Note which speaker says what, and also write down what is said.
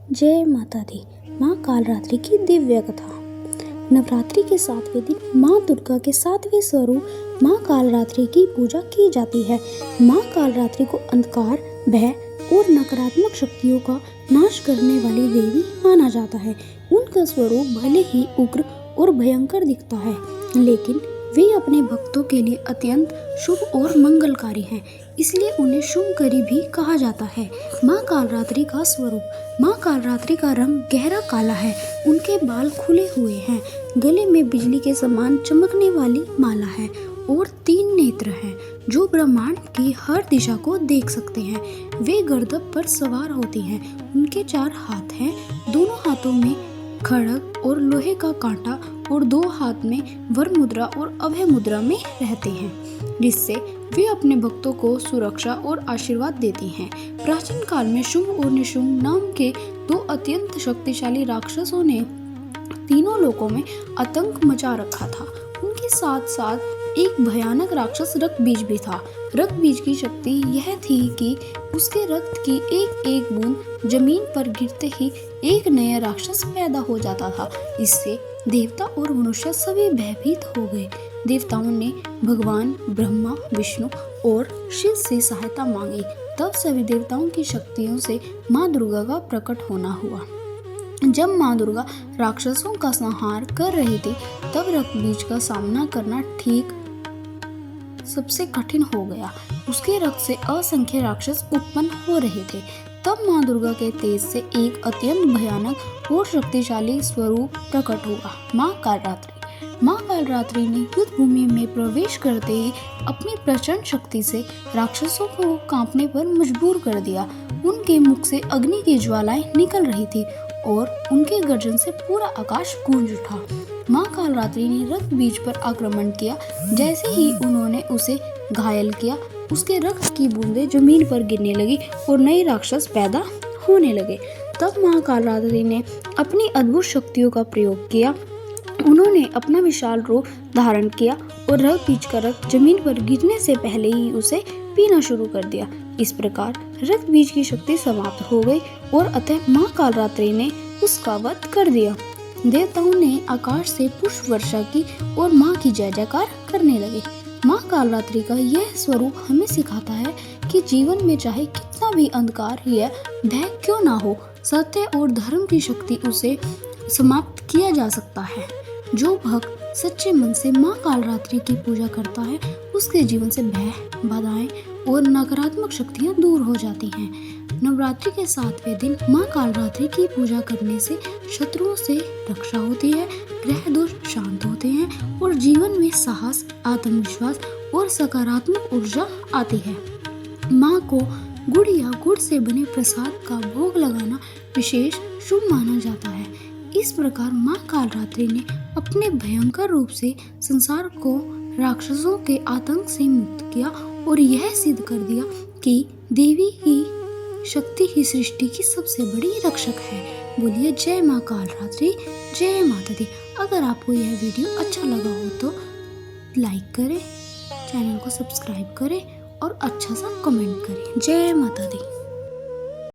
Speaker 1: जय माता दी। माँ कालरात्रि की दिव्य कथा। नवरात्रि के 7वें दिन माँ दुर्गा के 7वें स्वरूप माँ कालरात्रि की पूजा की जाती है। माँ कालरात्रि को अंधकार, भय और नकारात्मक शक्तियों का नाश करने वाली देवी माना जाता है। उनका स्वरूप भले ही उग्र और भयंकर दिखता है, लेकिन वे अपने भक्तों के लिए अत्यंत शुभ और मंगलकारी हैं, इसलिए उन्हें शुभकरी भी कहा जाता है। माँ कालरात्रि का स्वरूप। माँ कालरात्रि का रंग गहरा काला है। उनके बाल खुले हुए हैं, गले में बिजली के समान चमकने वाली माला है और 3 नेत्र हैं जो ब्रह्मांड की हर दिशा को देख सकते हैं। वे गरुड़ पर सवार होती हैं। उनके 4 हाथ हैं, दोनों हाथों में खड्ग और लोहे का कांटा और 2 हाथ में वर मुद्रा और अभय मुद्रा में रहते हैं, जिससे वे अपने भक्तों को सुरक्षा और आशीर्वाद देती हैं। प्राचीन काल में शुंभ और निशुंभ नाम के 2 अत्यंत शक्तिशाली राक्षसों ने तीनों लोकों में आतंक मचा रखा था। उनके साथ साथ एक भयानक राक्षस रक्तबीज भी था। रक्तबीज की शक्ति यह थी कि उसके रक्त की एक एक बूंद जमीन पर गिरते ही एक नया राक्षस पैदा हो जाता था। इससे देवता और मनुष्य सभी भयभीत हो गए। देवताओं ने भगवान ब्रह्मा, विष्णु और शिव से सहायता मांगी। तब सभी देवताओं की शक्तियों से माँ दुर्गा का प्रकट होना हुआ। जब माँ दुर्गा राक्षसों का संहार कर रही थी, तब रक्तबीज का सामना करना ठीक सबसे कठिन हो गया। उसके रक्त से असंख्य राक्षस उत्पन्न हो रहे थे। तब माँ दुर्गा के तेज से एक अत्यंत भयानक और शक्तिशाली स्वरूप प्रकट हुआ, माँ कालरात्रि। माँ कालरात्रि ने युद्ध भूमि में प्रवेश करते ही अपनी प्रचंड शक्ति से राक्षसों को कांपने पर मजबूर कर दिया। उनके मुख से अग्नि की ज्वालाएं निकल रही थी और उनके गर्जन से पूरा आकाश गूंज उठा। माँ कालरात्रि ने रक्तबीज पर आक्रमण किया। जैसे ही उन्होंने उसे घायल किया, उसके रक्त की बूंदें जमीन पर गिरने लगी और नए राक्षस पैदा होने लगे। तब माँ कालरात्रि ने अपनी अद्भुत शक्तियों का प्रयोग किया। उन्होंने अपना विशाल रूप धारण किया और रक्तबीज का रक्त जमीन पर गिरने से पहले ही उसे पीना शुरू कर दिया। इस प्रकार रक्तबीज की शक्ति समाप्त हो गई और अतः माँ कालरात्रि ने उसका वध कर दिया। देवताओं ने आकाश से पुष्प वर्षा की और माँ की जय जयकार करने लगे। माँ कालरात्रि का यह स्वरूप हमें सिखाता है कि जीवन में चाहे कितना भी अंधकार या भय क्यों ना हो, सत्य और धर्म की शक्ति उसे समाप्त किया जा सकता है। जो भक्त सच्चे मन से माँ कालरात्रि की पूजा करता है, उसके जीवन से भय, बाधाएं और नकारात्मक शक्तियाँ दूर हो जाती हैं। नवरात्रि के 7वें दिन माँ कालरात्रि की पूजा करने से शत्रुओं से रक्षा होती है, ग्रह दोष शांत होते हैं और जीवन में साहस, आत्मविश्वास और सकारात्मक ऊर्जा आती है। माँ को गुड़ या गुड़ से बने प्रसाद का भोग लगाना विशेष शुभ माना जाता है। इस प्रकार माँ कालरात्रि ने अपने भयंकर रूप से संसार को राक्षसों के आतंक से मुक्त किया और यह सिद्ध कर दिया कि देवी की शक्ति ही सृष्टि की सबसे बड़ी रक्षक है। बोलिए जय माँ कालरात्रि, जय माता दी। अगर आपको यह वीडियो अच्छा लगा हो तो लाइक करें, चैनल को सब्सक्राइब करें और अच्छा सा कमेंट करें। जय माता दी।